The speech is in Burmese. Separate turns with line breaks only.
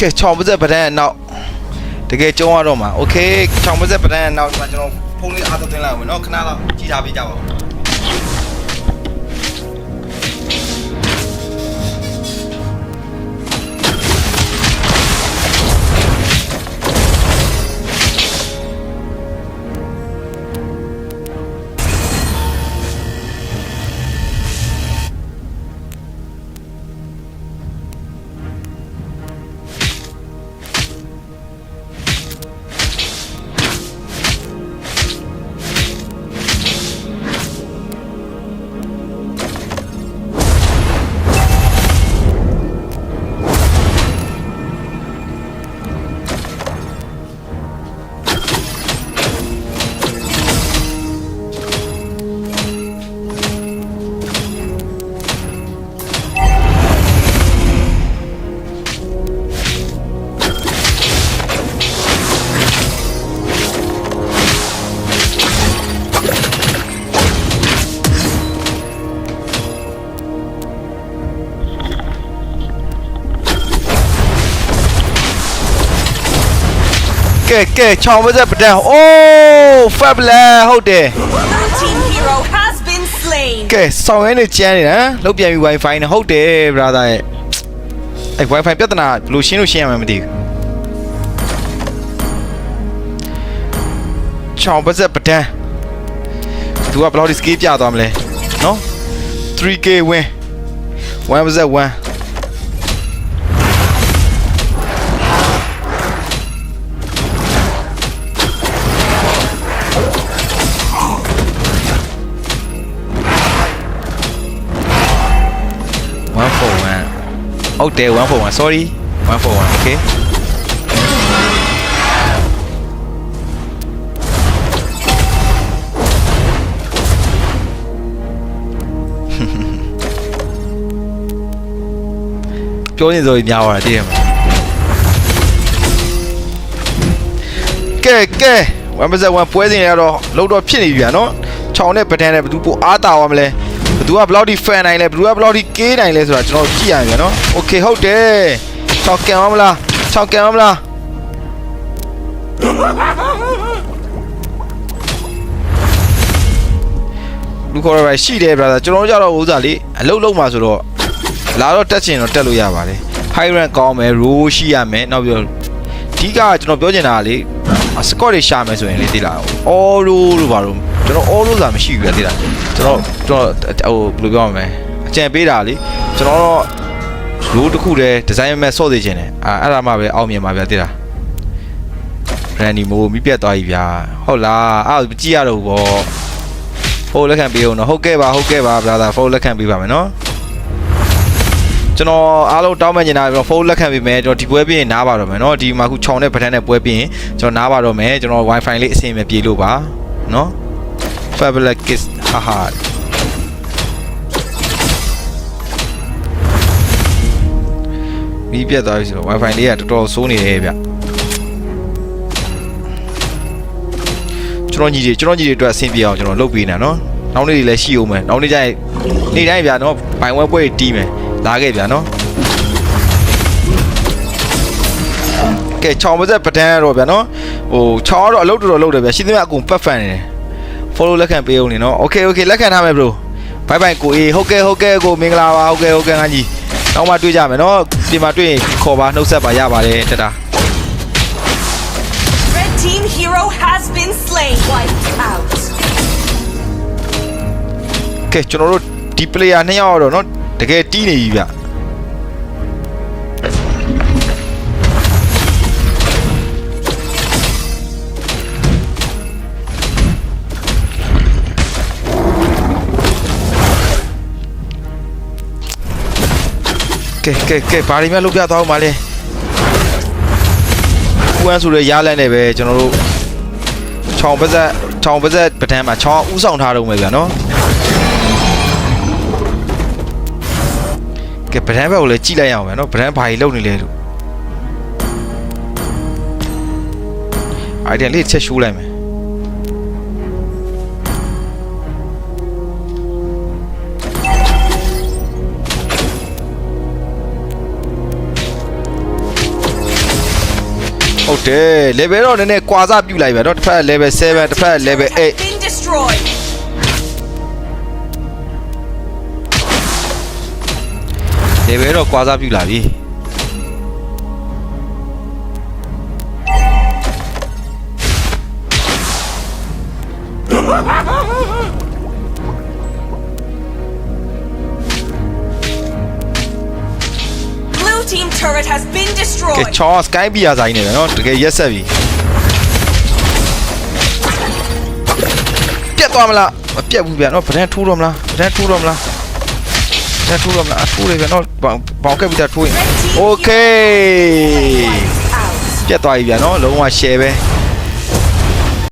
ကဲချောင်းပါစက်ပဒန်းနောက်တကယ်ကျုံးရတော့မှာโอเคချောင်းပါစက်ပဒန်းနောက်ဒီမှာကျွန်တော်ဖုန်းလေးအားသွင်းလိုက်အောင်နော်ခဏတော့ကြည့်ထားပေးကြပါဦးကဲချောင်းပါစက်ပဒန်းအိုးဖက်လာဟုတ်တယ်
Team hero has been slain.
ကဲဆောင်းရဲနေကျန်းနေတာလောက်ပြန်ပြီး Wi-Fi နဲ့ဟုတ်တယ် brother ရဲ့အဲ့ Wi-Fi ပြဿနာဘယ်လိုရှင်းလို့ရှင်းရမှာမသိဘူးချောင်းပါစက်ပဒန်းသူကဘယ်လောက်ဒီ skill ပြသွားမလဲနော် 3k win 1 paset 1ဟုတ်တယ်141 sorry 141 okay ပြောနေဆိုရင်များသွားတာတည်ရမှာကဲ1% ပွဲစဉ်ရတော့လုံးတော့ဖြစ်နေပြီဗျာနော်ချောင်းနဲ့ပဒန်းနဲ့ဘယ်သူပိုအားတာသွားမလဲဘယ်သူကဘယ်လောက်ထိ fan နိုင်လဲဘယ်သူကဘယ်လောက်ထိကေးနိုင်လဲဆိုတာကျွန်တော်ကြည့်ရမယ်နော်โอเคဟုတ်တယ်ချောင်းကန်အောင်မလားချောင်းကန်အောင်မလားလူခေါ်ရပါရှိတယ် brother ကျွန်တော်တို့ကြတော့ဥစားလေအလုတ်လုံးမှာဆိုတော့လာတော့တက်ချင်တော့တက်လို့ရပါတယ် high rank ကောင်းမယ် row ရှိရမယ်နောက်ပြီးတော့အဓိကကျွန်တော်ပြောချင်တာကလေ score တွေရှာမယ်ဆိုရင်လေသိလား all row လို့ပါတော့ကျွန်တော် all row ဆိုတာမရှိဘူးလေသိလားကျွန်တော်ဟိုဘယ်လိုပြောရမလဲအကြံပေးတာလေကျွန်တော်တော့ row တစ်ခုတည်း design မဲ့ဆော့သေးခြင်းတယ်အဲ့ဒါမှပဲအောင်မြင်ပါဗျာသိလား Randy Mo မိပြတ်သွားပြီဗျာဟုတ်လားအဲ့ဒါကြည့်ရတော့ဘောဟိုလက်ခံပေးအောင်နော်ဟုတ်ကဲ့ပါ brother ဖုန်းလက်ခံပေးပါမယ်နော်ကျွန်တော်အားလုံးတောင်းပန်နေတာပြီးတော့ဖုန်းလက်ခံပေးမယ်ကျွန်တော်ဒီပွဲပြီးရင်နားပါတော့မယ်နော်ဒီမှာခုခြုံတဲ့ပထန်းနဲ့ပွဲပြီးရင်ကျွန်တော်နားပါတော့မယ်ကျွန်တော် Wi-Fi လေးအဆင်မပြေလို့ပါနော် Fabulous Kiss ဟာမိပြတ်သွားပြီဆိုတော့ Wi-Fi လေးကတော်တော်ဆိုးနေတယ်ဗျကျွန်တော်ညီတွေအတွက်အဆင်ပြေအောင်ကျွန်တော်လုပ်ပေးနေတာနော်နောက်နေ့တွေလည်းရှိအောင်မယ်နောက်နေ့ကျရင်နေ့တိုင်းဗျာနော်ဘိုင်ဝဲပွဲတီးမယ်လာခဲ့ဗျာနော်ကဲချောင်းပါစက်ပဒန်းရတော့ဗျာနော်ဟိုချောင်းတော့အလုပ်တော်လုပ်တယ်ဗျာရှိသမျှအကုန်ပတ်ဖန်နေတယ် follow လက်ခံပေးအောင်နေနော် okay လက်ခံထားမယ် bro bye bye ကိုအေးဟုတ်ကဲ့ကိုမင်္ဂလာပါဟုတ်ကဲ့ငါကြီးနောက်မှတွေ့ကြမယ်နော်ဒီမှာတွေ့ရင်ခေါ်ပါနှုတ်ဆက်ပါရပါတယ်တတာ
Red team hero has been slain. Wiped out.
ကဲကျွန်တော်တို့ဒီ player နှစ်ယောက်တော့နော်တကယ်တီးနေပြီဗျကဲဘာတွေမှလုပ်ပြသွားအောင်ပါလဲဦးအန်းဆိုရရလန့်နေပဲကျွန်တော်တို့ချောင်းပါစက်ပဒန်းမှာချောင်းဥဆောင်ထားတော့မယ်ဗျာနော်ကဲပဒန်းဘက်ကိုလည်းကြည့်လိုက်ရအောင်ဗျာနော်ပဒန်းဘာကြီးလုံနေလဲလို့အိုင်ဒီလေးချက်ရှိုးလိုက်မယ် ဟုတ်တယ် level တော့နည်းနည်းကွာစားပြုတ်လိုက်ဗျာနော်တစ်ဖက် level 7တစ်ဖက် level
Has been destroyed.
8 level တော့ကွာစားပြုတ်လာပြီ
Blue team turret has been
ကဲ
destroyed.
ချောင်း sky ပြရဆိုင်နေဗျာနော်တကယ်ရက်ဆက်ပြီပြတ်သွားမလားမပြတ်ဘူးဗျာနော်ဗဒန်းထိုးတော့မလားဗဒန်းထိုးတော့မလားဗဒန်းထိုးတော့မလားထိုးတယ်ဗျာနော်ဘောင်ကက်ပြီးသားထိုးရင်
Red team
Okay.
wiped out.
ပြတ်သွားပြီဗျာနော်လုံးဝ share ပဲ